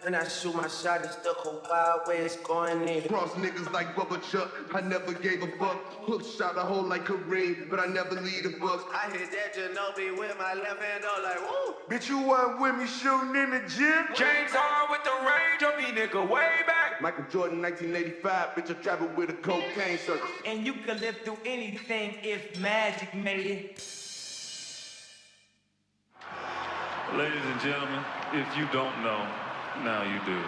When I shoot my shot, it's the whole wild way it's going in. Cross niggas like Bubba Chuck, I never gave a fuck. Hook shot a hole like Kareem, but I never lead a buck. I hit that Ginobili with my left hand, all like, woo. Bitch, you weren't with me shooting in the gym? James Harden with the range of me, nigga, way back. Michael Jordan, 1985, bitch, I traveled with a cocaine circus. And you could live through anything if magic made it. Ladies and gentlemen, if you don't know, now you do.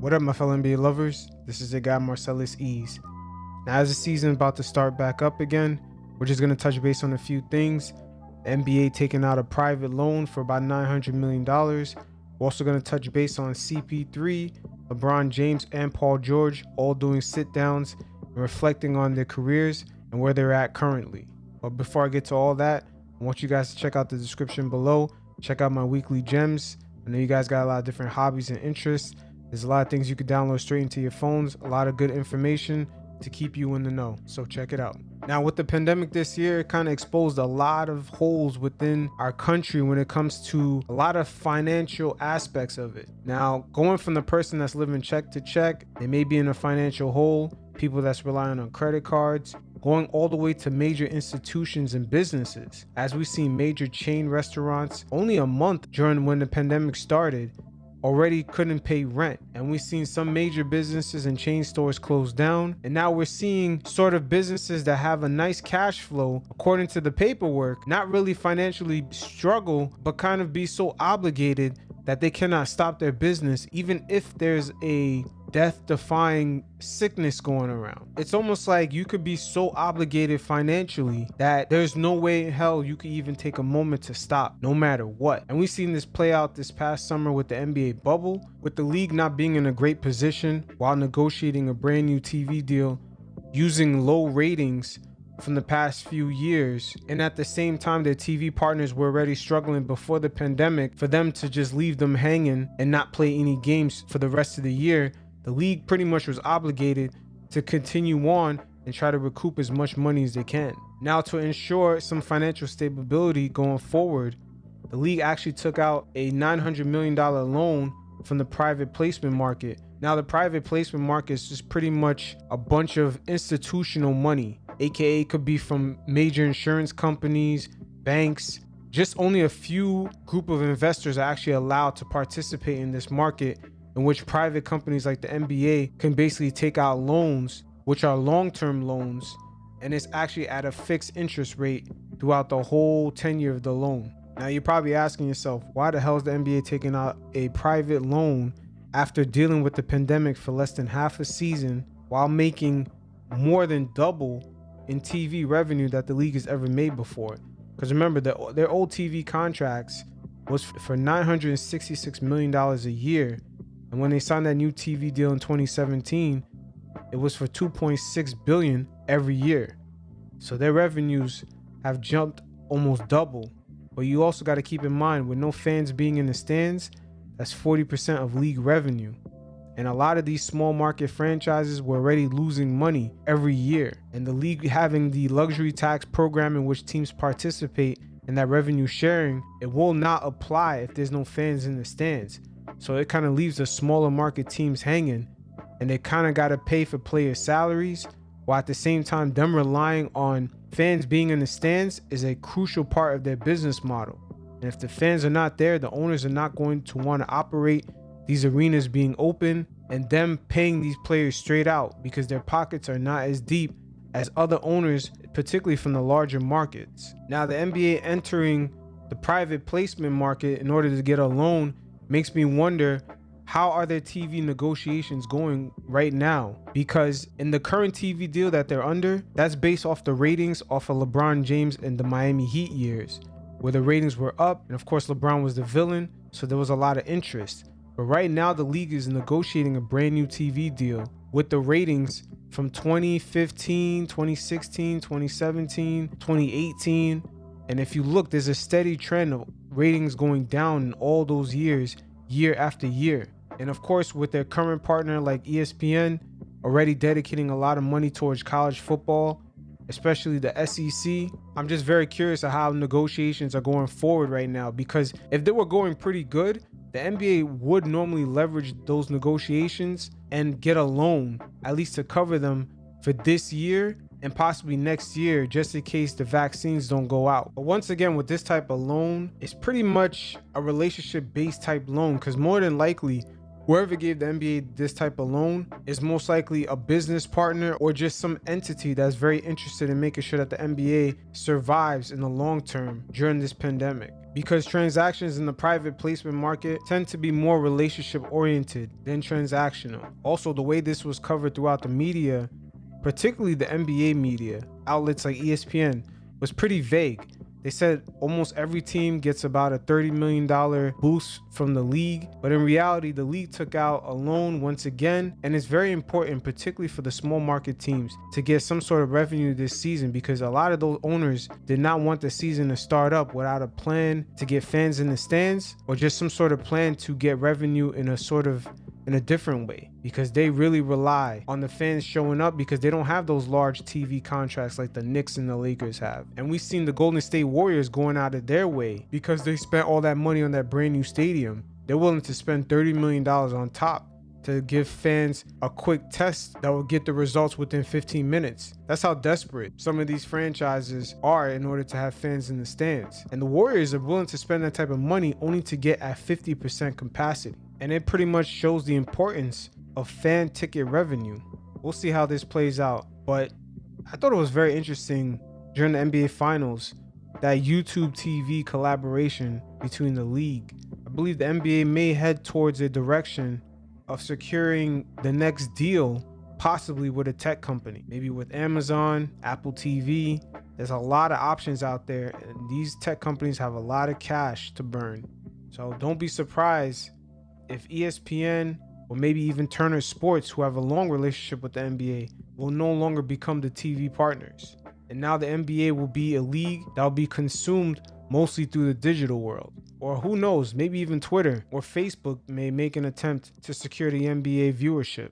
What up, my fellow NBA lovers? This is your guy Marcellus Ease. Now, as the season is about to start back up again, we're just going to touch base on a few things. The NBA taking out a private loan for about $900 million. We're also going to touch base on CP3, LeBron James, and Paul George all doing sit-downs and reflecting on their careers and where they're at currently. But before I get to all that, I want you guys to check out the description below. Check out my weekly gems. I know you guys got a lot of different hobbies and interests. There's a lot of things you could download straight into your phones, a lot of good information to keep you in the know. So check it out. Now, with the pandemic this year, it kind of exposed a lot of holes within our country when it comes to a lot of financial aspects of it. Now, going from the person that's living check to check, they may be in a financial hole, people that's relying on credit cards, going all the way to major institutions and businesses. As we've seen major chain restaurants only a month during when the pandemic started already couldn't pay rent, and we've seen some major businesses and chain stores close down, and now we're seeing sort of businesses that have a nice cash flow according to the paperwork not really financially struggle, but kind of be so obligated that they cannot stop their business even if there's a death-defying sickness going around. It's almost like you could be so obligated financially that there's no way in hell you could even take a moment to stop, no matter what. And we've seen this play out this past summer with the NBA bubble, with the league not being in a great position while negotiating a brand new TV deal using low ratings from the past few years, and at the same time their TV partners were already struggling before the pandemic. For them to just leave them hanging and not play any games for the rest of the year, the league pretty much was obligated to continue on and try to recoup as much money as they can. Now, to ensure some financial stability going forward, the league actually took out a $900 million loan from the private placement market. Now, the private placement market is just pretty much a bunch of institutional money, aka could be from major insurance companies, banks. Just only a few group of investors are actually allowed to participate in this market, in which private companies like the NBA can basically take out loans, which are long-term loans, and it's actually at a fixed interest rate throughout the whole tenure of the loan. Now, you're probably asking yourself, why the hell is the NBA taking out a private loan after dealing with the pandemic for less than half a season while making more than double in TV revenue that the league has ever made before? Because remember, their old TV contracts was for $966 million a year. And when they signed that new TV deal in 2017, it was for $2.6 billion every year. So their revenues have jumped almost double. But you also got to keep in mind, with no fans being in the stands, that's 40% of league revenue. And a lot of these small market franchises were already losing money every year. And the league having the luxury tax program in which teams participate in that revenue sharing, it will not apply if there's no fans in the stands. So it kind of leaves the smaller market teams hanging, and they kind of got to pay for player salaries, while at the same time them relying on fans being in the stands is a crucial part of their business model. And if the fans are not there, the owners are not going to want to operate these arenas being open and them paying these players straight out, because their pockets are not as deep as other owners, particularly from the larger markets. Now, the NBA entering the private placement market in order to get a loan makes me wonder, how are their TV negotiations going right now? Because in the current TV deal that they're under, that's based off the ratings off of LeBron James and the Miami Heat years, where the ratings were up, and of course LeBron was the villain, so there was a lot of interest. But right now the league is negotiating a brand new TV deal with the ratings from 2015, 2016, 2017, 2018. And if you look, there's a steady trend of ratings going down in all those years, year after year. And of course, with their current partner like ESPN already dedicating a lot of money towards college football, especially the SEC. I'm just very curious of how negotiations are going forward right now, because if they were going pretty good, the NBA would normally leverage those negotiations and get a loan, at least to cover them for this year and possibly next year, just in case the vaccines don't go out. But once again, with this type of loan, it's pretty much a relationship-based type loan, because more than likely, whoever gave the NBA this type of loan is most likely a business partner or just some entity that's very interested in making sure that the NBA survives in the long term during this pandemic. Because transactions in the private placement market tend to be more relationship oriented than transactional. Also, the way this was covered throughout the media, particularly the NBA media, outlets like ESPN, was pretty vague. They said almost every team gets about a $30 million boost from the league, but in reality, the league took out a loan once again, and it's very important, particularly for the small market teams, to get some sort of revenue this season, because a lot of those owners did not want the season to start up without a plan to get fans in the stands, or just some sort of plan to get revenue in a different way, because they really rely on the fans showing up, because they don't have those large TV contracts like the Knicks and the Lakers have. And we've seen the Golden State Warriors going out of their way, because they spent all that money on that brand new stadium. They're willing to spend $30 million on top to give fans a quick test that will get the results within 15 minutes. That's how desperate some of these franchises are in order to have fans in the stands. And the Warriors are willing to spend that type of money only to get at 50% capacity. And it pretty much shows the importance of fan ticket revenue. We'll see how this plays out. But I thought it was very interesting during the NBA Finals, that YouTube TV collaboration between the league. I believe the NBA may head towards a direction of securing the next deal, possibly with a tech company, maybe with Amazon, Apple TV. There's a lot of options out there, and these tech companies have a lot of cash to burn. So don't be surprised if ESPN or maybe even Turner Sports, who have a long relationship with the NBA, will no longer become the TV partners. And now the NBA will be a league that will be consumed mostly through the digital world. Or who knows, maybe even Twitter or Facebook may make an attempt to secure the NBA viewership.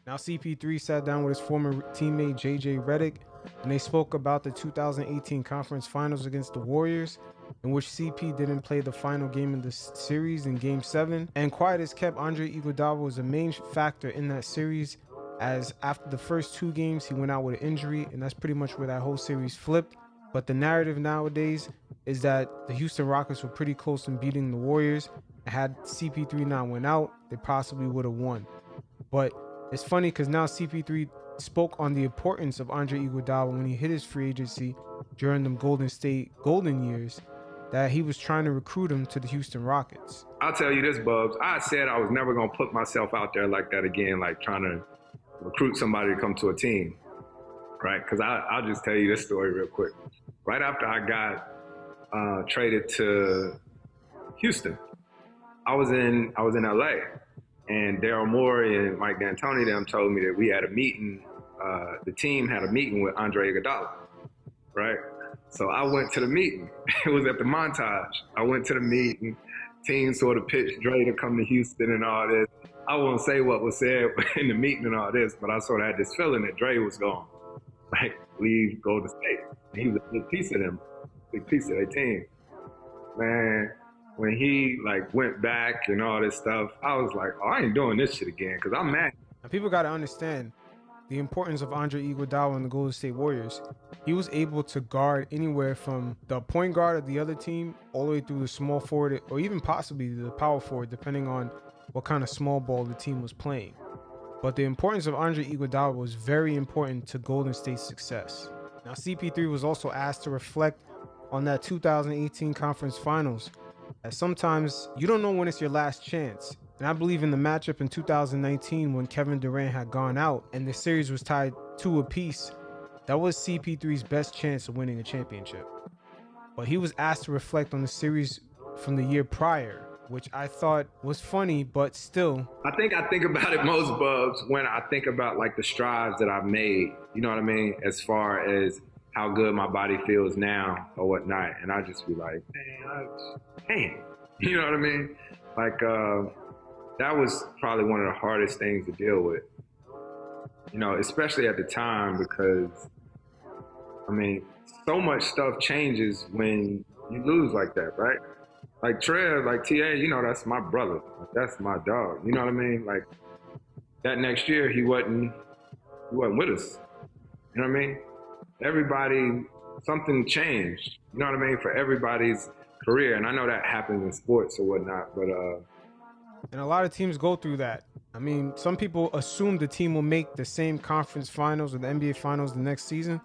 Now CP3 sat down with his former teammate JJ Redick, and they spoke about the 2018 conference finals against the Warriors, in which CP didn't play the final game of the series in Game 7. And quiet as kept, Andre Iguodala was a main factor in that series, as after the first 2 games, he went out with an injury, and that's pretty much where that whole series flipped. But the narrative nowadays is that the Houston Rockets were pretty close in beating the Warriors. Had CP3 not went out, they possibly would have won. But it's funny because now CP3 spoke on the importance of Andre Iguodala when he hit his free agency during the Golden State Golden years, that he was trying to recruit him to the Houston Rockets. I'll tell you this, Bubs. I said I was never going to put myself out there like that again, like trying to recruit somebody to come to a team, right? Because I'll just tell you this story real quick. Right after I got traded to Houston, I was in LA, and Daryl Morey and Mike D'Antoni them told me that we had a meeting. The team had a meeting with Andre Iguodala, right? So I went to the meeting. It was at the Montage. I went to the meeting. Team sort of pitched Dre to come to Houston and all this. I won't say what was said in the meeting and all this, but I sort of had this feeling that Dre was going, like, leave Golden State. He was a big piece of them, big piece of their team. Man, when he went back and all this stuff, I was like, oh, I ain't doing this shit again, because I'm mad. And people got to understand the importance of Andre Iguodala and the Golden State Warriors. He was able to guard anywhere from the point guard of the other team all the way through the small forward, or even possibly the power forward, depending on what kind of small ball the team was playing. But the importance of Andre Iguodala was very important to Golden State's success. Now, CP3 was also asked to reflect on that 2018 conference finals, as sometimes you don't know when it's your last chance. And I believe in the matchup in 2019 when Kevin Durant had gone out and the series was tied 2 apiece, that was CP3's best chance of winning a championship. But he was asked to reflect on the series from the year prior, which I thought was funny, but still. I think about it most, Bubs, when I think about the strides that I've made, you know what I mean? As far as how good my body feels now or whatnot. And I just be like, man, you know what I mean? That was probably one of the hardest things to deal with, you know, especially at the time, because I mean, so much stuff changes when you lose like that, right? Like Trev, like TA, you know, that's my brother. That's my dog. You know what I mean? Like that next year, he wasn't with us. You know what I mean? Everybody, something changed. You know what I mean? For everybody's career, and I know that happens in sports or whatnot. But And a lot of teams go through that. I mean, some people assume the team will make the same conference finals or the NBA finals the next season,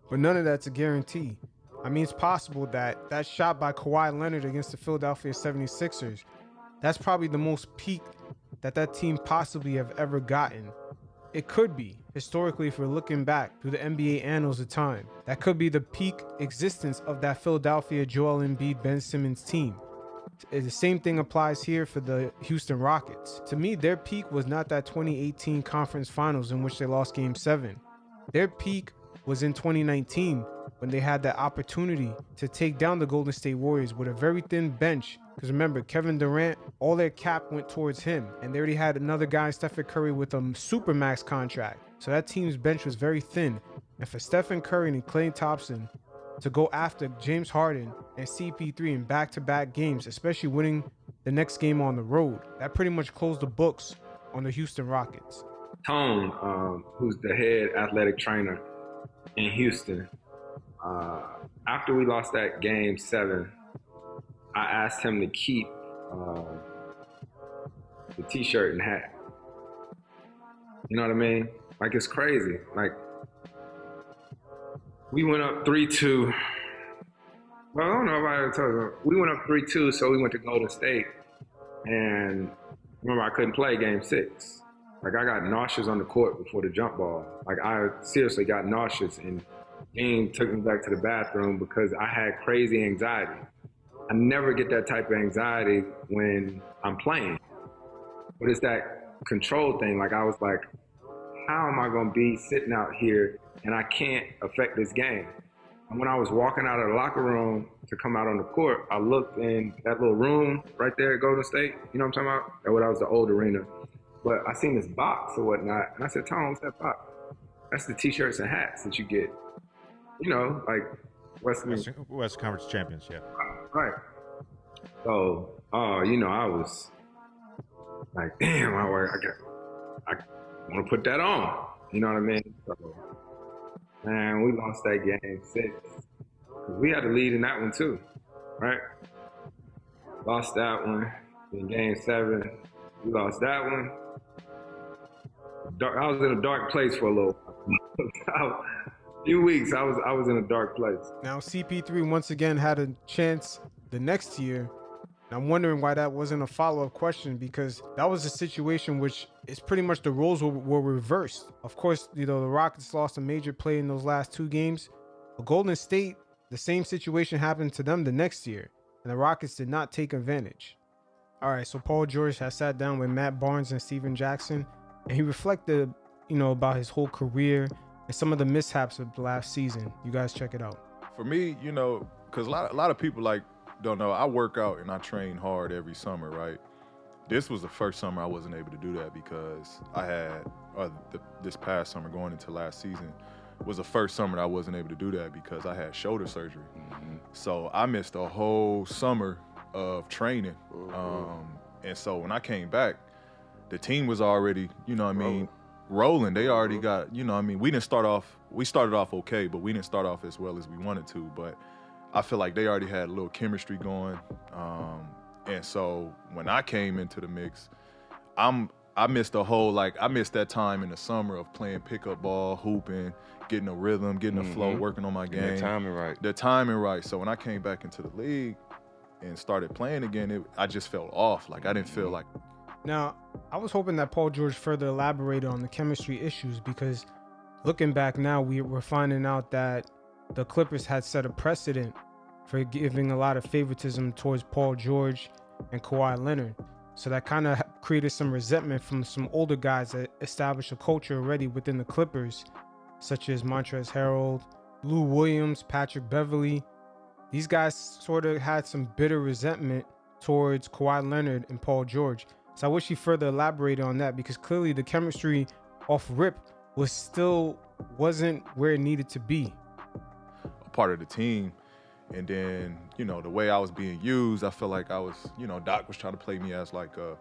but none of that's a guarantee. I mean, it's possible that shot by Kawhi Leonard against the Philadelphia 76ers, that's probably the most peak that team possibly have ever gotten. It could be, historically, if we're looking back through the NBA annals of time, that could be the peak existence of that Philadelphia Joel Embiid, Ben Simmons team. The same thing applies here for the Houston Rockets. To me, their peak was not that 2018 conference finals in which they lost game 7. Their peak was in 2019 when they had that opportunity to take down the Golden State Warriors with a very thin bench. Because remember, Kevin Durant, all their cap went towards him. And they already had another guy, Stephen Curry, with a supermax contract. So that team's bench was very thin. And for Stephen Curry and Klay Thompson to go after James Harden and CP3 in back-to-back games, especially winning the next game on the road, that pretty much closed the books on the Houston Rockets. Tone, who's the head athletic trainer in Houston, after we lost that game 7, I asked him to keep the t-shirt and hat. You know what I mean? Like, it's crazy. Like, we went up 3-2. Well, I don't know if I ever told you. We went up 3-2, so we went to Golden State. And remember, I couldn't play game 6. Like, I got nauseous on the court before the jump ball. Like, I seriously got nauseous, and Dean took me back to the bathroom because I had crazy anxiety. I never get that type of anxiety when I'm playing. But it's that control thing. Like, I was like, how am I going to be sitting out here and I can't affect this game? And when I was walking out of the locker room to come out on the court, I looked in that little room right there at Golden State. You know what I'm talking about? That was the old arena. But I seen this box or whatnot, and I said, Tom, what's that box? That's the t-shirts and hats that you get. You know, like West Conference champions, yeah. Right. So, you know, I was like, damn, I want to put that on. You know what I mean? So, man, we lost that game 6. Because we had the lead in that one too, right? Lost that one. In game 7, we lost that one. I was in a dark place for a little while. A few weeks, I was in a dark place. Now, CP3 once again had a chance the next year. I'm wondering why that wasn't a follow-up question, because that was a situation which is pretty much the roles were reversed. Of course, you know, the Rockets lost a major play in those last 2 games. But Golden State, the same situation happened to them the next year, and the Rockets did not take advantage. All right, so Paul George has sat down with Matt Barnes and Steven Jackson, and he reflected, you know, about his whole career and some of the mishaps of the last season. You guys check it out. For me, you know, because a lot of people like don't know, I work out and I train hard every summer, right? This was the first summer I wasn't able to do that because I had, this past summer going into last season, was the first summer that I wasn't able to do that because I had shoulder surgery. Mm-hmm. So I missed a whole summer of training. And so when I came back, the team was already, you know what I mean, rolling. They already got, you know what I mean, we started off okay, but we didn't start off as well as we wanted to. But I feel like they already had a little chemistry going. And so when I came into the mix, I missed that time in the summer of playing pickup ball, hooping, getting a rhythm, getting a flow, working on my game. The timing right. So when I came back into the league and started playing again, I just felt off. Like I didn't feel like. Now, I was hoping that Paul George further elaborated on the chemistry issues, because looking back now, we're finding out that the Clippers had set a precedent for giving a lot of favoritism towards Paul George and Kawhi Leonard. So that kind of created some resentment from some older guys that established a culture already within the Clippers, such as Montrezl Harrell, Lou Williams, Patrick Beverley. These guys sort of had some bitter resentment towards Kawhi Leonard and Paul George. So I wish he further elaborated on that, because clearly the chemistry off rip wasn't where it needed to be. part of the team. And then, you know, the way I was being used, I felt like I was, you know, Doc was trying to play me as like a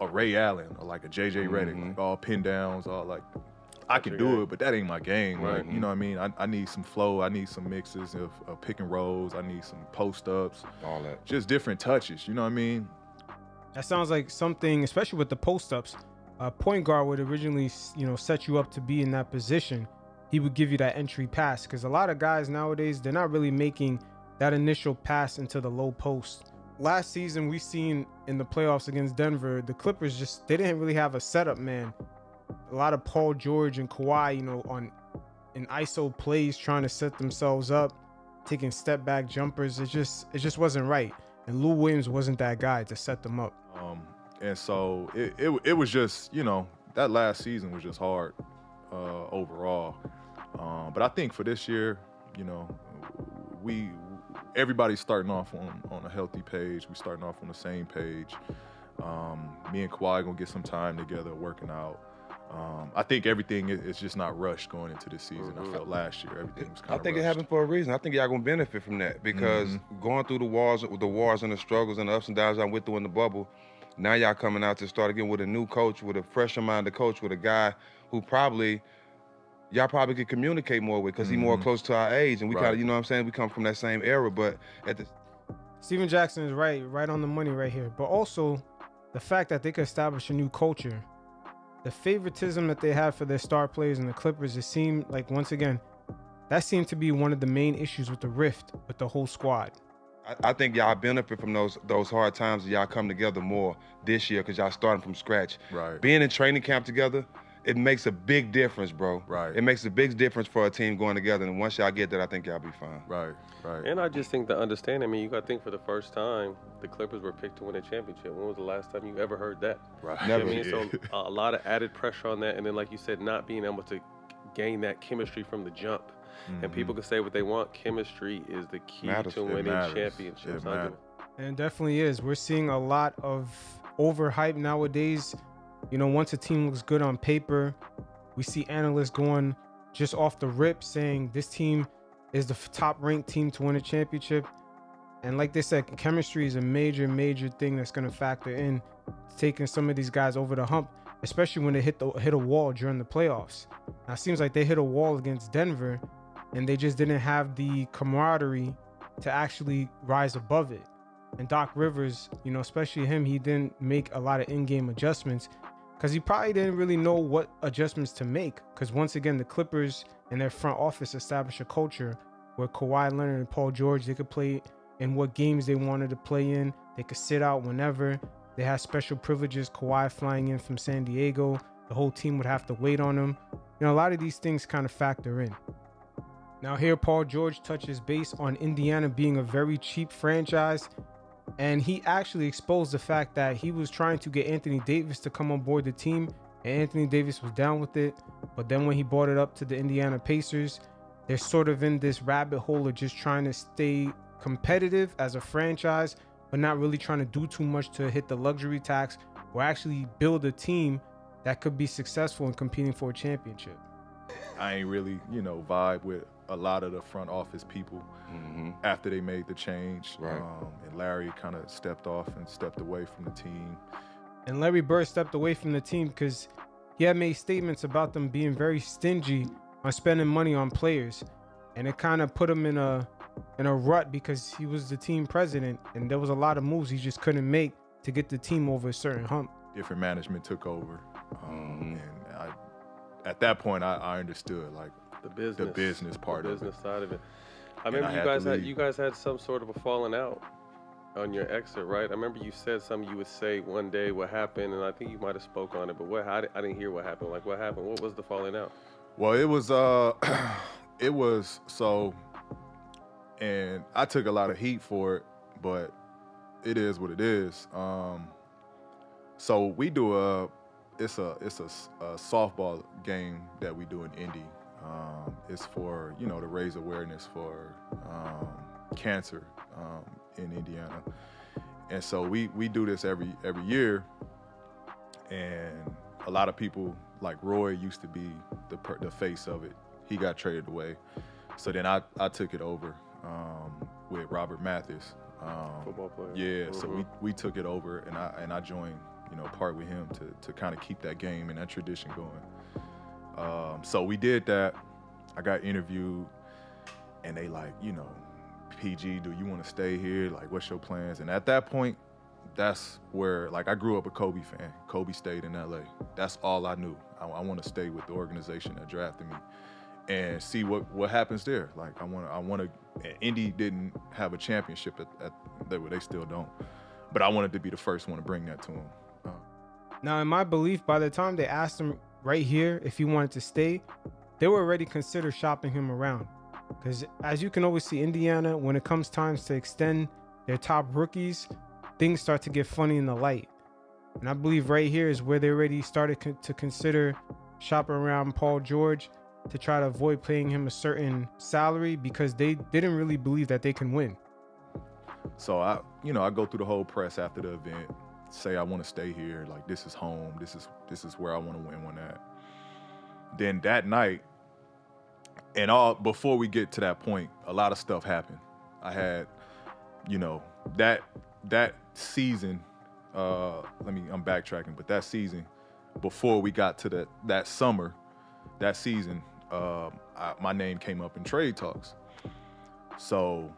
Ray Allen or like a JJ Redick, like all pin downs, all like, I can do it, but that ain't my game. Like, you know what I mean? I need some flow. I need some mixes of pick and rolls. I need some post ups. All that. Just different touches. You know what I mean? That sounds like something, especially with the post ups. Point guard would originally, you know, set you up to be in that position. He would give you that entry pass because a lot of guys nowadays, they're not really making that initial pass into the low post. Last season, we seen in the playoffs against Denver, the Clippers they didn't really have a setup man. A lot of Paul George and Kawhi, you know, in ISO plays, trying to set themselves up, taking step back jumpers. It just wasn't right. And Lou Williams wasn't that guy to set them up. And so it was just, you know, that last season was just hard overall. But I think for this year, you know, everybody's starting off on a healthy page. We're starting off on the same page. Me and Kawhi gonna get some time together working out. I think everything is just not rushed going into this season. I felt last year everything was kind of I think rushed. it happened for a reason. I think y'all gonna benefit from that because going through the wars and the struggles and the ups and downs I went through in the bubble, now y'all coming out to start again with a new coach, with a fresher-minded coach, with a guy who y'all probably could communicate more with because he's more close to our age and we kind of, you know what I'm saying, we come from that same era, but Steven Jackson is right on the money right here. But also the fact that they could establish a new culture, the favoritism that they have for their star players in the Clippers, it seemed like, once again, that seemed to be one of the main issues with the rift with the whole squad. I think y'all benefit from those hard times. Y'all come together more this year because y'all starting from scratch. Right. Being in training camp together, it makes a big difference, bro. Right. It makes a big difference for a team going together. And once y'all get that, I think y'all be fine. Right. And I just think to understand, I mean, you got to think for the first time, the Clippers were picked to win a championship. When was the last time you ever heard that? Right. Never. You know what I mean? So a lot of added pressure on that. And then, like you said, not being able to gain that chemistry from the jump. And people can say what they want. Chemistry is the key to winning championships. And it definitely is. We're seeing a lot of overhype nowadays. You know, once a team looks good on paper, we see analysts going just off the rip saying this team is the top ranked team to win a championship. And like they said, chemistry is a major thing that's going to factor in taking some of these guys over the hump, especially when they hit a wall during the playoffs. Now it seems like they hit a wall against Denver and they just didn't have the camaraderie to actually rise above it. And Doc Rivers, you know, especially him, he didn't make a lot of in-game adjustments because he probably didn't really know what adjustments to make. Because once again, the Clippers and their front office established a culture where Kawhi Leonard and Paul George, they could play in what games they wanted to play in. They could sit out whenever. They had special privileges. Kawhi flying in from San Diego, the whole team would have to wait on him. You know, a lot of these things kind of factor in. Now here, Paul George touches base on Indiana being a very cheap franchise. And he actually exposed the fact that he was trying to get Anthony Davis to come on board the team. And Anthony Davis was down with it. But then when he brought it up to the Indiana Pacers, they're sort of in this rabbit hole of just trying to stay competitive as a franchise, but not really trying to do too much to hit the luxury tax or actually build a team that could be successful in competing for a championship. I ain't really, you know, vibe with a lot of the front office people after they made the change. Right. And Larry kind of stepped off and stepped away from the team. And Larry Bird stepped away from the team because he had made statements about them being very stingy on spending money on players. And it kind of put him in a rut because he was the team president and there was a lot of moves he just couldn't make to get the team over a certain hump. Different management took over. And at that point, I understood, like, the business part of it. The business side of it. I remember you guys had some sort of a falling out on your exit, right? I remember you said something you would say one day what happened, and I think you might have spoke on it, but I didn't hear what happened. Like, what happened? What was the falling out? Well, it was so, and I took a lot of heat for it, but it is what it is. So we do it's a softball game that we do in Indy. It's for, you know, to raise awareness for cancer in Indiana. And so we do this every year. And a lot of people, like Roy used to be the face of it. He got traded away. So then I took it over with Robert Mathis. Football player. Yeah, so we took it over, and I joined, part with him to kind of keep that game and that tradition going. So we did that. I got interviewed, and they like, PG, do you want to stay here? Like, what's your plans? And at that point, that's where, like, I grew up a Kobe fan. Kobe stayed in LA. That's all I knew. I want to stay with the organization that drafted me and see what happens there. Like, I want to. Indy didn't have a championship they still don't, but I wanted to be the first one to bring that to him. Now, in my belief, by the time they asked him right here if he wanted to stay, they were already considered shopping him around. Because as you can always see, Indiana, when it comes times to extend their top rookies, things start to get funny in the light. And I believe right here is where they already started to consider shopping around Paul George to try to avoid paying him a certain salary because they didn't really believe that they can win. So I go through the whole press after the event, say I want to stay here, like this is home, this is where I want to win one at. Then that night, and before we get to that point, a lot of stuff happened. I had, that season, I'm backtracking, but that season, before we got to that summer, that season, my name came up in trade talks. So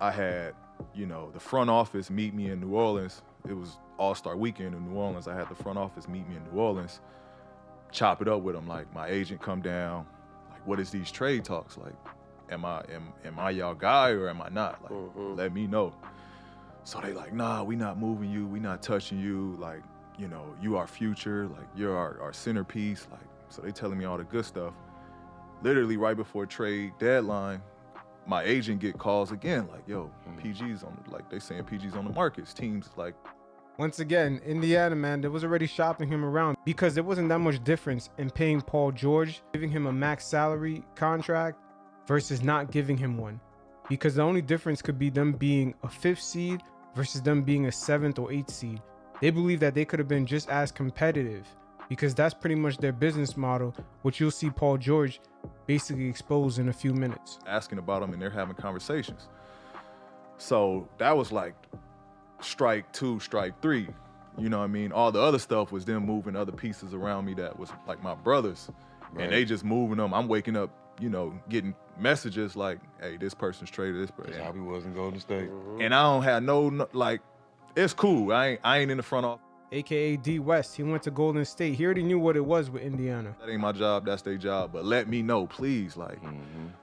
I had, the front office meet me in New Orleans. It was All-Star Weekend in New Orleans. I had the front office meet me in New Orleans, chop it up with them. Like, my agent come down, like, what is these trade talks? Like, am I y'all guy or am I not? Like, let me know. So they like, nah, we not moving you. We not touching you. Like, you our future. Like, you're our centerpiece. Like, so they telling me all the good stuff. Literally right before trade deadline, my agent get calls again. Like, yo, PG's on, like, they saying PG's on the markets. Teams like. Once again, Indiana, man, they was already shopping him around because there wasn't that much difference in paying Paul George, giving him a max salary contract versus not giving him one. Because the only difference could be them being a 5th seed versus them being a 7th or 8th seed. They believe that they could have been just as competitive because that's pretty much their business model, which you'll see Paul George basically expose in a few minutes. Asking about them and they're having conversations. So that was like strike 2, strike 3. You know what I mean? All the other stuff was them moving other pieces around me that was like my brothers. Right. And they just moving them. I'm waking up, getting messages like, hey, this person's traded this person. Yeah, he wasn't Golden State. And I don't have no, like, it's cool. I ain't in the front office. AKA D West, he went to Golden State. He already knew what it was with Indiana. That ain't my job, that's their job. But let me know, please. Like,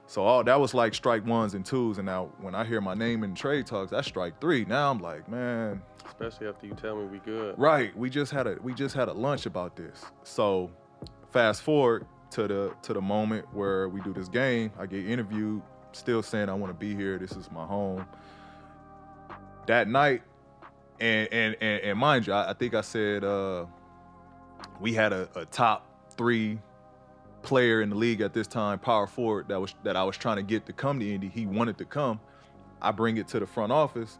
so that was like strike 1s and 2s. And now when I hear my name in trade talks, that's strike 3. Now I'm like, man. Especially after you tell me we good. Right. We just had a lunch about this. So fast forward to the moment where we do this game. I get interviewed, still saying I want to be here. This is my home. That night. And mind you, I think I said we had a top 3 player in the league at this time, power forward, that I was trying to get to come to Indy. He wanted to come. I bring it to the front office.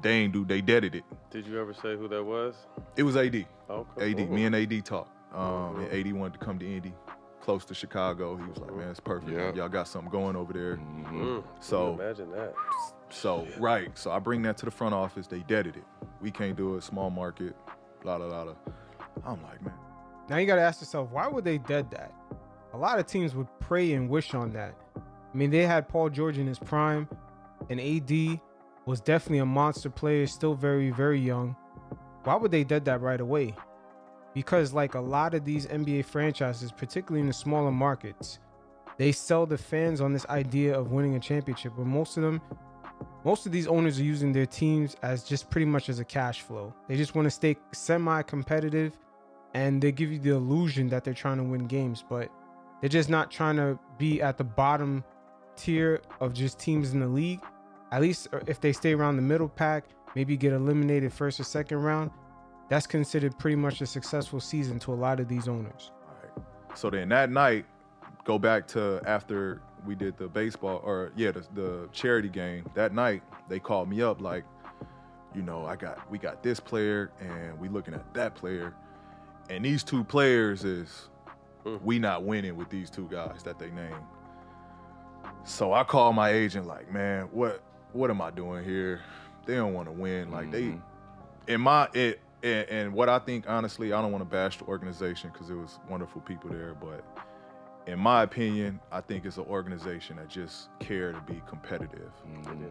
They ain't do. They deaded it. Did you ever say who that was? It was AD. Okay. AD. Me and AD talked. And AD wanted to come to Indy, close to Chicago. He was like, man, it's perfect. Yeah. Y'all got something going over there. So imagine that. So right. So I bring that to the front office. They deaded it. We can't do it. Small market. La la la. I'm like, man. Now you got to ask yourself, why would they dead that? A lot of teams would pray and wish on that. I mean, they had Paul George in his prime, and AD was definitely a monster player, still very, very young. Why would they dead that right away? Because like a lot of these NBA franchises, particularly in the smaller markets, they sell the fans on this idea of winning a championship, but most of these owners are using their teams as just pretty much as a cash flow. They just want to stay semi-competitive, and they give you the illusion that they're trying to win games, but they're just not trying to be at the bottom tier of just teams in the league. At least if they stay around the middle pack, maybe get eliminated first or second round, that's considered pretty much a successful season to a lot of these owners. All right. So then that night, go back to after we did the baseball, the charity game. That night, they called me up like, we got this player and we looking at that player. And these 2 players is, we not winning with these 2 guys that they named. So I called my agent like, man, what am I doing here? They don't want to win. Like and what I think, honestly, I don't want to bash the organization because it was wonderful people there, but in my opinion, I think it's an organization that just care to be competitive.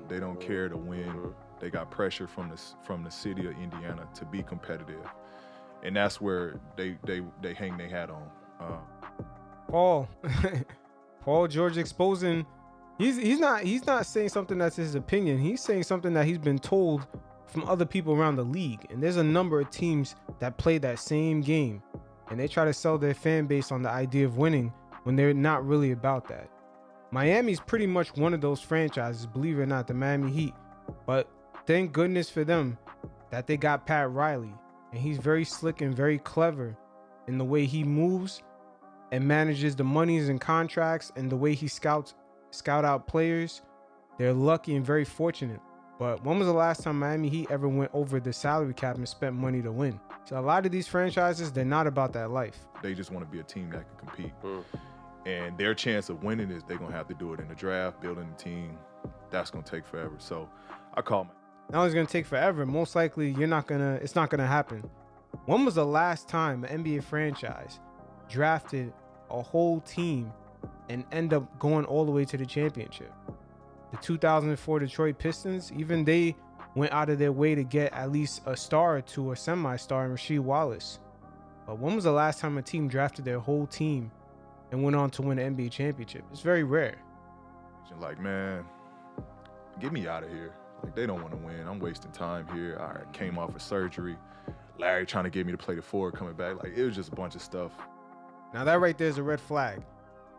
They don't care to win. They got pressure from the city of Indiana to be competitive, and that's where they hang their hat on. Paul George exposing. He's not saying something that's his opinion. He's saying something that he's been told from other people around the league. And there's a number of teams that play that same game, and they try to sell their fan base on the idea of winning when they're not really about that. Miami's pretty much one of those franchises, believe it or not, the Miami Heat. But thank goodness for them that they got Pat Riley, and he's very slick and very clever in the way he moves and manages the monies and contracts and the way he scout out players. They're lucky and very fortunate. But when was the last time Miami Heat ever went over the salary cap and spent money to win? So a lot of these franchises, they're not about that life. They just want to be a team that can compete. And their chance of winning is they're going to have to do it in the draft, building the team. That's going to take forever. So I call Now it's going to take forever. Most likely it's not going to happen. When was the last time an NBA franchise drafted a whole team and end up going all the way to the championship? The 2004 Detroit Pistons, even they went out of their way to get at least a star or two, a semi-star in Rasheed Wallace. But when was the last time a team drafted their whole team and went on to win an NBA championship? It's very rare. Like, man, get me out of here. Like, they don't want to win. I'm wasting time here. I came off of surgery. Larry trying to get me to play the forward coming back. Like, it was just a bunch of stuff. Now that right there is a red flag.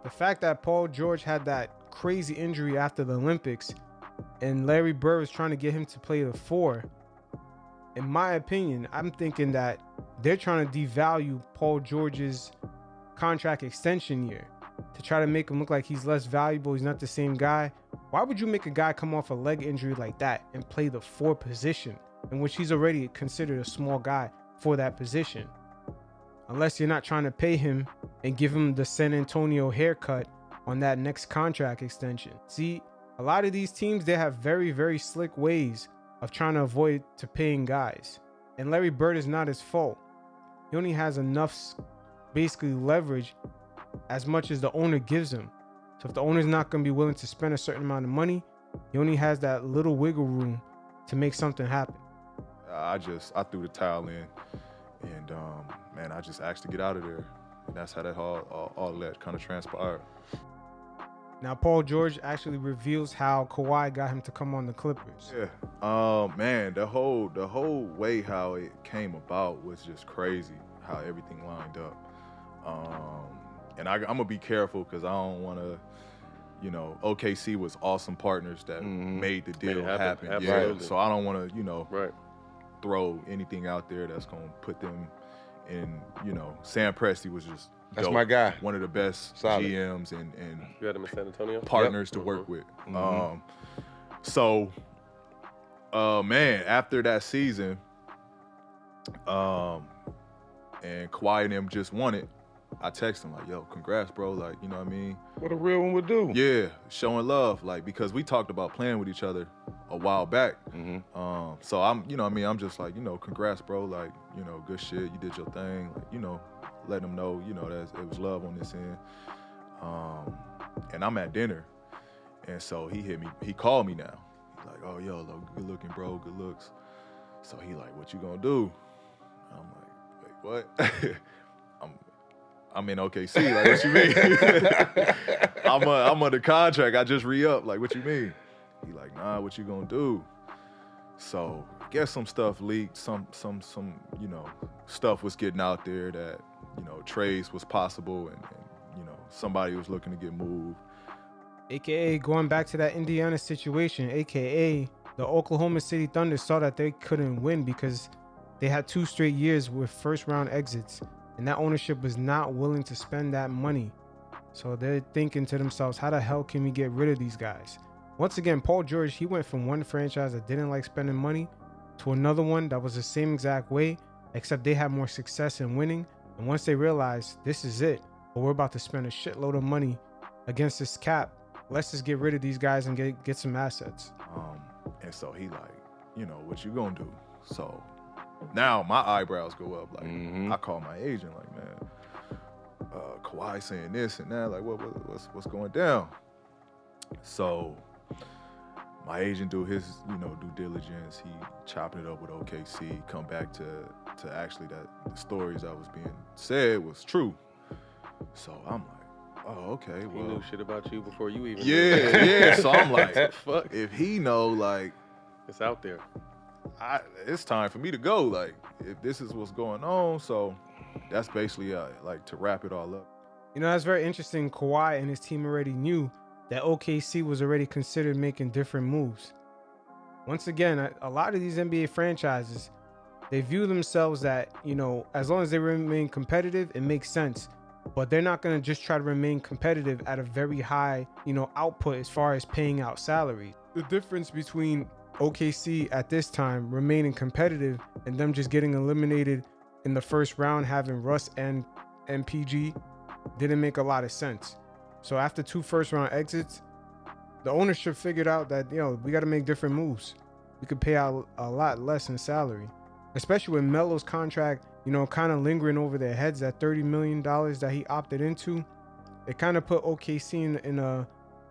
The fact that Paul George had that crazy injury after the Olympics and Larry Bird was trying to get him to play the 4, in my opinion, I'm thinking that they're trying to devalue Paul George's contract extension year to try to make him look like he's less valuable. He's not the same guy. Why would you make a guy come off a leg injury like that and play the 4 position, in which he's already considered a small guy for that position? Unless you're not trying to pay him and give him the San Antonio haircut on that next contract extension. See, a lot of these teams, they have very, very slick ways of trying to avoid to paying guys. And Larry Bird is not his fault. He only has enough basically leverage as much as the owner gives him. So if the owner's not going to be willing to spend a certain amount of money, he only has that little wiggle room to make something happen. I threw the towel in, and man, I just asked to get out of there. And that's how that all that kind of transpired. Now, Paul George actually reveals how Kawhi got him to come on the Clippers. Yeah. Man, the whole way how it came about was just crazy, how everything lined up. And I'm going to be careful because I don't want to, OKC was awesome partners that made the deal happen. Absolutely. Yeah. So I don't want to, throw anything out there that's going to put them in, Sam Presti was just That's dope. my guy. One of the best GMs and you had him in San Antonio? Partners to work with. So, man, after that season, and Kawhi and them just won it, I texted him like, yo, congrats, bro. Like, you know what I mean? What a real one would do. Yeah, showing love. Like, because we talked about playing with each other a while back. So I'm, I'm just like, congrats, bro. Like, good shit. You did your thing. Like, let them know, that it was love on this end. And I'm at dinner. And so he hit me. He called me now. He's like, oh, yo, good looking, bro. Good looks. So he like, what you gonna do? I'm like, wait, what? I'm in OKC. Like, what you mean? I'm under contract. I just re-up. Like, what you mean? He like, nah, what you gonna do? So I guess some stuff leaked. Some stuff was getting out there that, trades was possible and somebody was looking to get moved. AKA going back to that Indiana situation, AKA the Oklahoma City Thunder saw that they couldn't win because they had 2 straight years with first round exits. And that ownership was not willing to spend that money. So they're thinking to themselves, how the hell can we get rid of these guys? Once again, Paul George, he went from one franchise that didn't like spending money to another one that was the same exact way, except they had more success in winning. And once they realized this is it, but we're about to spend a shitload of money against this cap, let's just get rid of these guys and get some assets. And so he like, what you gonna do? So now my eyebrows go up. Like I call my agent, like, man, Kawhi saying this and that. Like, what's going down? So my agent do his, due diligence. He chopping it up with OKC. Come back to actually that the stories that was being said was true. So I'm like, oh, okay. Well, he knew shit about you before you even. Yeah. So I'm like, fuck. If he know, like, it's out there. It's time for me to go. Like, if this is what's going on, so that's basically like to wrap it all up. That's very interesting. Kawhi and his team already knew that OKC was already considered making different moves. Once again, a lot of these NBA franchises, they view themselves that, as long as they remain competitive, it makes sense. But they're not going to just try to remain competitive at a very high, output as far as paying out salary. The difference between OKC at this time remaining competitive and them just getting eliminated in the first round, having Russ and PG, didn't make a lot of sense. So after 2 first-round exits, the ownership figured out that, we got to make different moves. We could pay out a lot less in salary, especially with Melo's contract, kind of lingering over their heads, that $30 million that he opted into. It kind of put OKC in a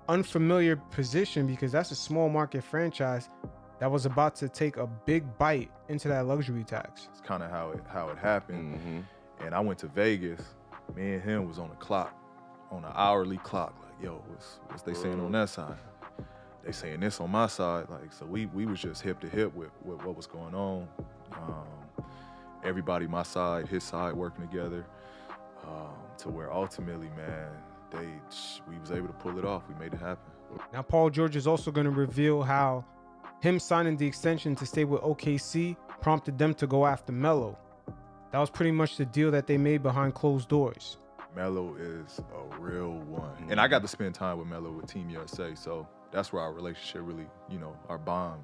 unfamiliar position because that's a small market franchise that was about to take a big bite into that luxury tax. It's kind of how it happened. And I went to Vegas. Me and him was on the clock, on an hourly clock. Like, yo, what's they saying on that side? They saying this on my side. Like, so we was just hip to hip with what was going on. Everybody, my side, his side, working together to where ultimately, man, we was able to pull it off. We made it happen. Now, Paul George is also going to reveal how him signing the extension to stay with OKC prompted them to go after Melo. That was pretty much the deal that they made behind closed doors. Melo is a real one. And I got to spend time with Melo with Team USA, so that's where our relationship really, our bond,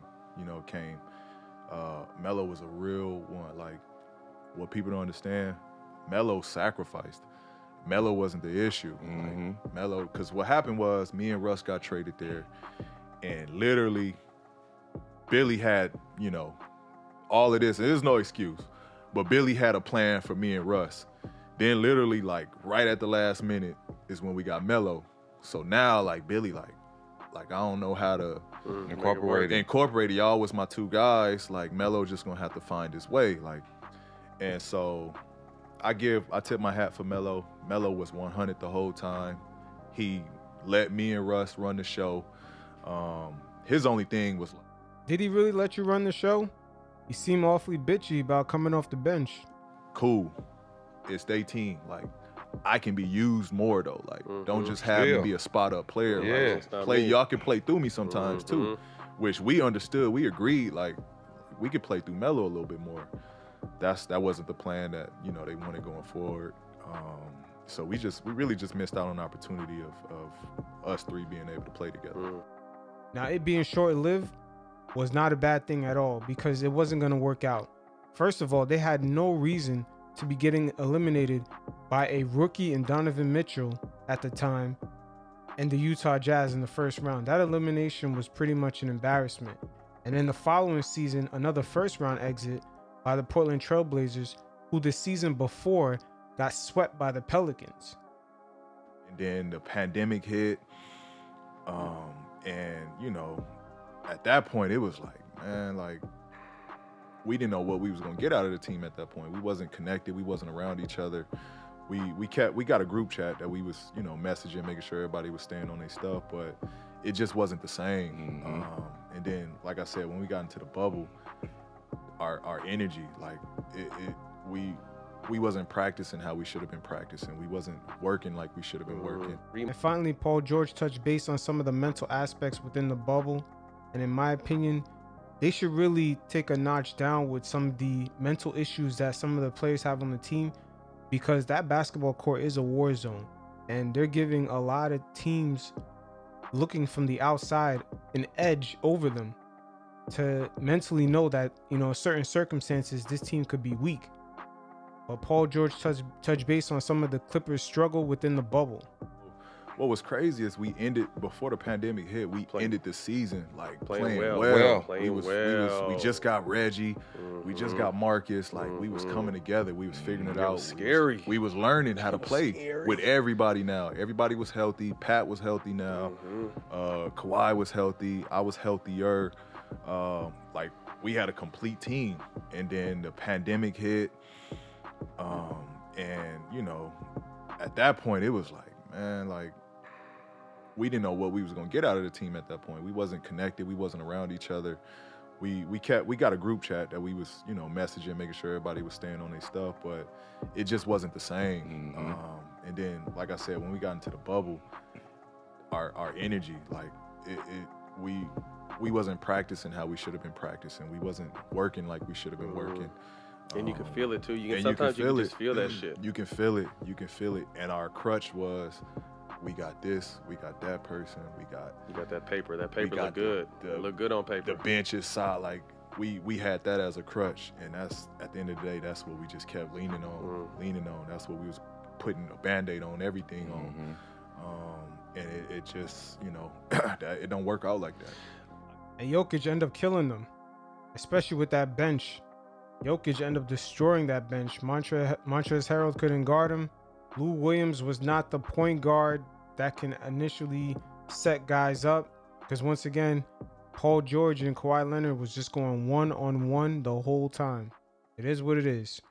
came. Melo was a real one. Like, what people don't understand, Melo sacrificed. Melo wasn't the issue. Like, Melo, because what happened was me and Russ got traded there, and literally Billy had, all of this. There's no excuse, but Billy had a plan for me and Russ. Then literally, like, right at the last minute is when we got Melo. So now, like, Billy, like I don't know how to incorporate it. Y'all was my 2 guys. Like, Melo just gonna have to find his way. Like, and so I tip my hat for Melo. Melo was 100 the whole time. He let me and Russ run the show. His only thing was, did he really let you run the show? He seemed awfully bitchy about coming off the bench. Cool. It's their team. Like, I can be used more though. Like, don't just have me be a spot up player. Yeah. Like, y'all can play through me sometimes too, which we understood. We agreed. Like, we could play through Melo a little bit more. That wasn't the plan that they wanted going forward. So we really just missed out on the opportunity of us 3 being able to play together. Now, it being short-lived was not a bad thing at all because it wasn't going to work out. First of all, they had no reason to be getting eliminated by a rookie in Donovan Mitchell at the time and the Utah Jazz in the first round. That elimination was pretty much an embarrassment. And then the following season, another first-round exit by the Portland Trail Blazers, who the season before got swept by the Pelicans. And then the pandemic hit. And, at that point, it was like, man, like, we didn't know what we was going to get out of the team at that point. We wasn't connected. We wasn't around each other. We got a group chat that we was, messaging, making sure everybody was staying on their stuff, but it just wasn't the same. And then, like I said, when we got into the bubble, our energy, like, we wasn't practicing how we should have been practicing. We wasn't working like we should have been working. And finally, Paul George touched base on some of the mental aspects within the bubble. And in my opinion, they should really take a notch down with some of the mental issues that some of the players have on the team, because that basketball court is a war zone. And they're giving a lot of teams looking from the outside an edge over them to mentally know that, in certain circumstances, this team could be weak. But Paul George touched base on some of the Clippers' struggle within the bubble. what was crazy is we ended, before the pandemic hit, we ended the season like playing well. We just got Reggie, we just got Marcus, like we was coming together, we was figuring it out. Scary. We was learning how to play with everybody now. Everybody was healthy, Pat was healthy now, Kawhi was healthy, I was healthier. Like we had a complete team, and then the pandemic hit, and you know, at that point it was like, man, like we didn't know what we was gonna get out of the team at that point. We wasn't connected, we wasn't around each other. We got a group chat that we was, you know, messaging, making sure everybody was staying on their stuff, but it just wasn't the same. And then, like I said, when we got into the bubble, our energy, like we wasn't practicing how we should have been practicing. We wasn't working like we should have been working. And you can feel it too. Sometimes you can just feel that shit. You can feel it. You can feel it. And our crutch was, we got this, we got that person, you got that paper. That paper look good. Look good on paper. The bench is solid. Like we had that as a crutch, and that's, at the end of the day, that's what we just kept leaning on. That's what we was putting a Band-Aid on everything on. And it just, you know, it don't work out like that. And Jokic ended up killing them, especially with that bench. Jokic ended up destroying that bench. Montrezl Harrell couldn't guard him. Lou Williams was not the point guard that can initially set guys up, because once again, Paul George and Kawhi Leonard was just going one-on-one the whole time. It is what it is.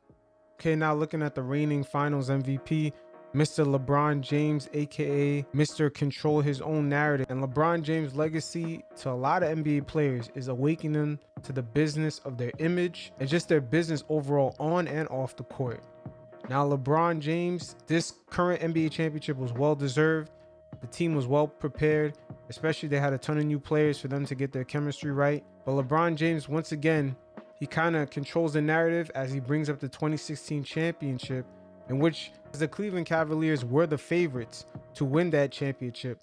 Okay, now looking at the reigning Finals MVP, Mr. LeBron James, aka Mr. Control His Own Narrative. And LeBron James' legacy to a lot of NBA players is awakening them to the business of their image and just their business overall on and off the court. Now, LeBron James, this current NBA championship was well deserved. The team was well prepared, especially they had a ton of new players for them to get their chemistry right. But LeBron James, once again, he kind of controls the narrative as he brings up the 2016 championship, in which the Cleveland Cavaliers were the favorites to win that championship.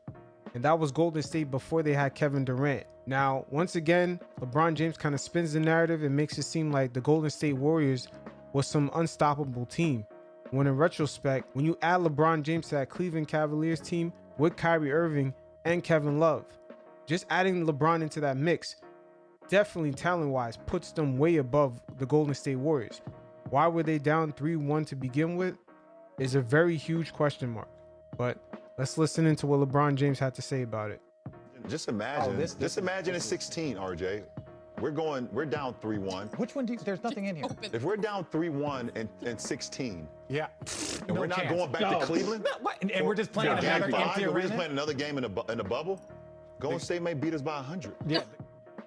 And that was Golden State before they had Kevin Durant. Now, once again, LeBron James kind of spins the narrative and makes it seem like the Golden State Warriors was some unstoppable team. When in retrospect, when you add LeBron James to that Cleveland Cavaliers team with Kyrie Irving and Kevin Love, just adding LeBron into that mix, definitely talent-wise, puts them way above the Golden State Warriors. Why were they down 3-1 to begin with is a very huge question mark. But let's listen into what LeBron James had to say about it. Just imagine, just imagine it's 16, RJ. We're down 3-1. Which one there's nothing in here. If we're down 3-1 and 16. Yeah. And we're not going back to Cleveland? And we're just playing another empty arena? We're just playing another game in the bubble? Golden State may beat us by 100. Yeah.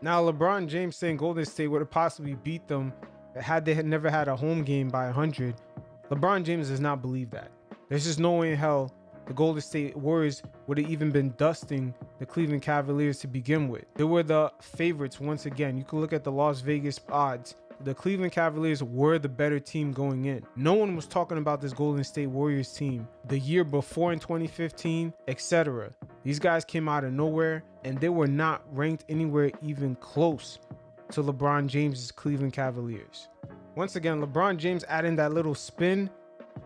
Now, LeBron James saying Golden State would have possibly beat them had they never had a home game by 100. LeBron James does not believe that. There's just no way in hell the Golden State Warriors would have even been dusting the Cleveland Cavaliers to begin with. They were the favorites once again. You can look at the Las Vegas odds. The Cleveland Cavaliers were the better team going in. No one was talking about this Golden State Warriors team the year before in 2015, etc. These guys came out of nowhere, and they were not ranked anywhere even close to LeBron James's Cleveland Cavaliers. Once again, LeBron James adding that little spin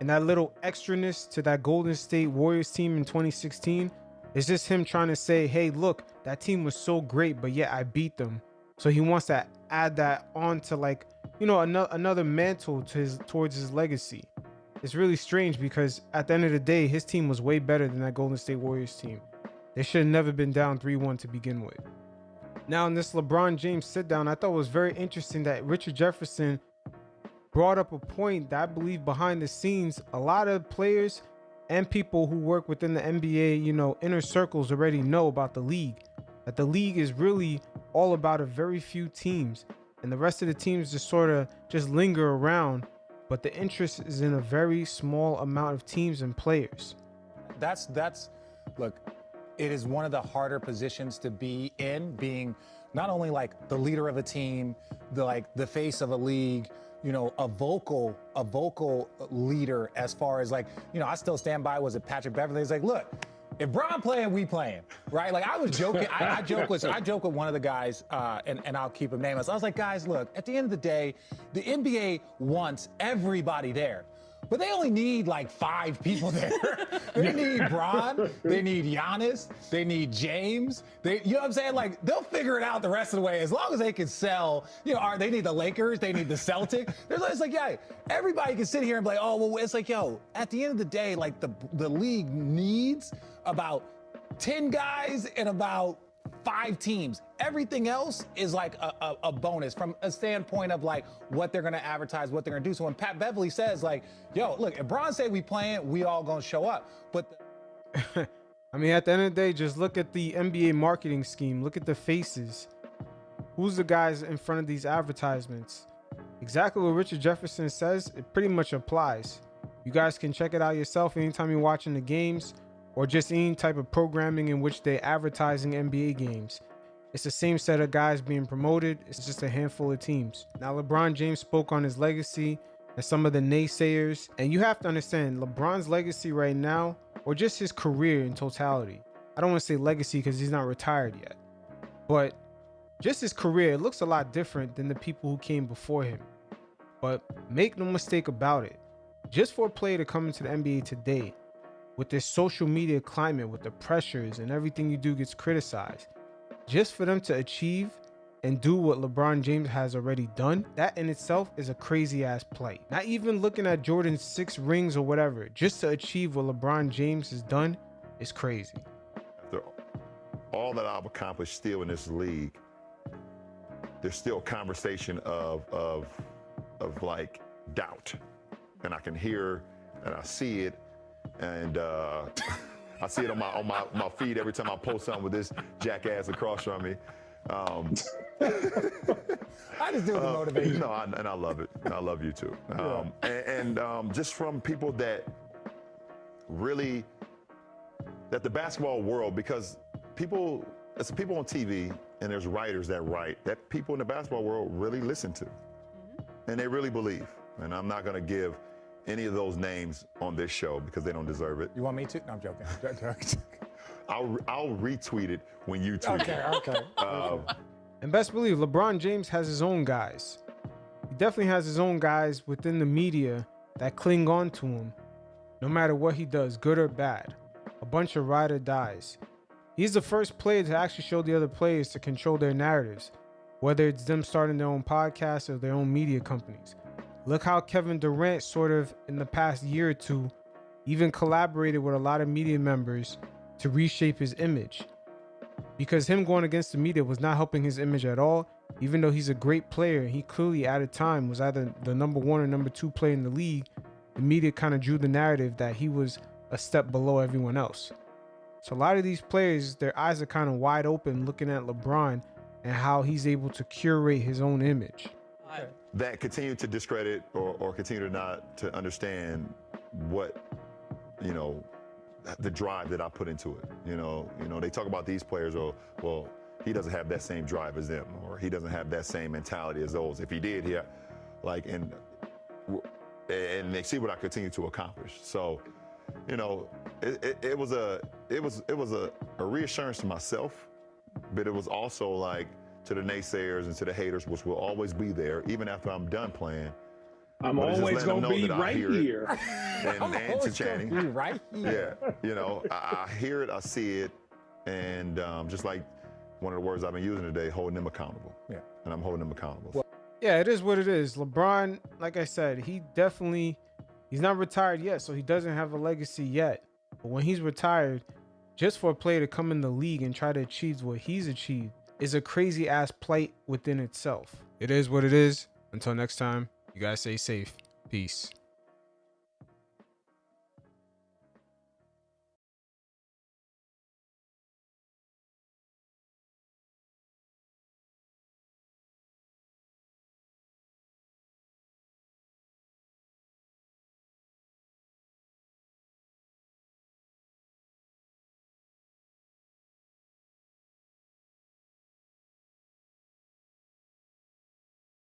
and that little extraness to that Golden State Warriors team in 2016 is just him trying to say, hey, look, that team was so great, but yet I beat them. So he wants to add that on to, like, you know, another mantle to towards his legacy. It's really strange because at the end of the day, his team was way better than that Golden State Warriors team. They should have never been down 3-1 to begin with. Now, in this LeBron James sit down, I thought it was very interesting that Richard Jefferson brought up a point that I believe behind the scenes, a lot of players and people who work within the NBA, you know, inner circles already know about the league. That the league is really all about a very few teams, and the rest of the teams just sort of just linger around, but the interest is in a very small amount of teams and players. Look, it is one of the harder positions to be in, being not only like the leader of a team, the face of a league, you know, a vocal leader, as far as, like, you know, I still stand by, was it Patrick Beverley? He's like, look, if Bron playing, we playing, right? Like, I was joking. I joke with one of the guys, and I'll keep him nameless. I was like, guys, look, at the end of the day, the NBA wants everybody there. but they only need like 5 people there. They need Bron, they need Giannis, they need James. You know what I'm saying? Like, they'll figure it out the rest of the way as long as they can sell. You know, they need the Lakers, they need the Celtics. It's like, yeah, everybody can sit here and be like, oh, well, it's like, yo, at the end of the day, like the league needs about 10 guys and about 5 teams. Everything else is like a bonus from a standpoint of like what they're gonna advertise, what they're gonna do. So when Pat Beverly says like, yo, look, if Bron say we playing, we all gonna show up. But I mean, at the end of the day, just look at the NBA marketing scheme. Look at the faces. Who's the guys in front of these advertisements? Exactly what Richard Jefferson says, it pretty much applies. You guys can check it out yourself anytime you're watching the games or just any type of programming in which they're advertising NBA games. It's the same set of guys being promoted. It's just a handful of teams. Now, LeBron James spoke on his legacy and some of the naysayers. And you have to understand LeBron's legacy right now, or just his career in totality. I don't want to say legacy because he's not retired yet, but just his career, it looks a lot different than the people who came before him. But make no mistake about it, just for a player to come into the NBA today, with this social media climate, with the pressures and everything you do gets criticized, just for them to achieve and do what LeBron James has already done, that in itself is a crazy ass plight. Not even looking at Jordan's 6 rings or whatever, just to achieve what LeBron James has done is crazy. After all that I've accomplished still in this league, there's still conversation of like doubt. And I can hear and I see it, and I see it on my feed every time I post something with this jackass across from me. I just do it to motivate you. No, and I love it. And I love you too. Just from people that really, that the basketball world, because people, it's the people on TV and there's writers that write, that people in the basketball world really listen to. And they really believe. And I'm not going to give any of those names on this show because they don't deserve it. You want me to? No, I'm joking. I'll retweet it when you tweet it. Okay. And best believe LeBron James has his own guys. He definitely has his own guys within the media that cling on to him no matter what he does, good or bad. A bunch of ride or dies. He's the first player to actually show the other players to control their narratives, whether it's them starting their own podcasts or their own media companies. Look how Kevin Durant sort of in the past year or two even collaborated with a lot of media members to reshape his image, because him going against the media was not helping his image at all. Even though he's a great player, he clearly at a time was either the number 1 or number 2 player in the league. The media kind of drew the narrative that he was a step below everyone else. So a lot of these players, their eyes are kind of wide open looking at LeBron and how he's able to curate his own image. That continue to discredit or continue to not to understand what, the drive that I put into it. You know, they talk about these players, well, he doesn't have that same drive as them, or he doesn't have that same mentality as those. If he did, and they see what I continue to accomplish. So, it was a reassurance to myself, but it was also like to the naysayers and to the haters, which will always be there, even after I'm done playing. I'm always going to be right here. And to Channing. Right here. Yeah, I hear it, I see it, and just like one of the words I've been using today, holding them accountable. Yeah. And I'm holding them accountable. Yeah, it is what it is. LeBron, like I said, he's not retired yet, so he doesn't have a legacy yet. But when he's retired, just for a player to come in the league and try to achieve what he's achieved is a crazy ass plight within itself. It is what it is. Until next time, you guys stay safe. Peace.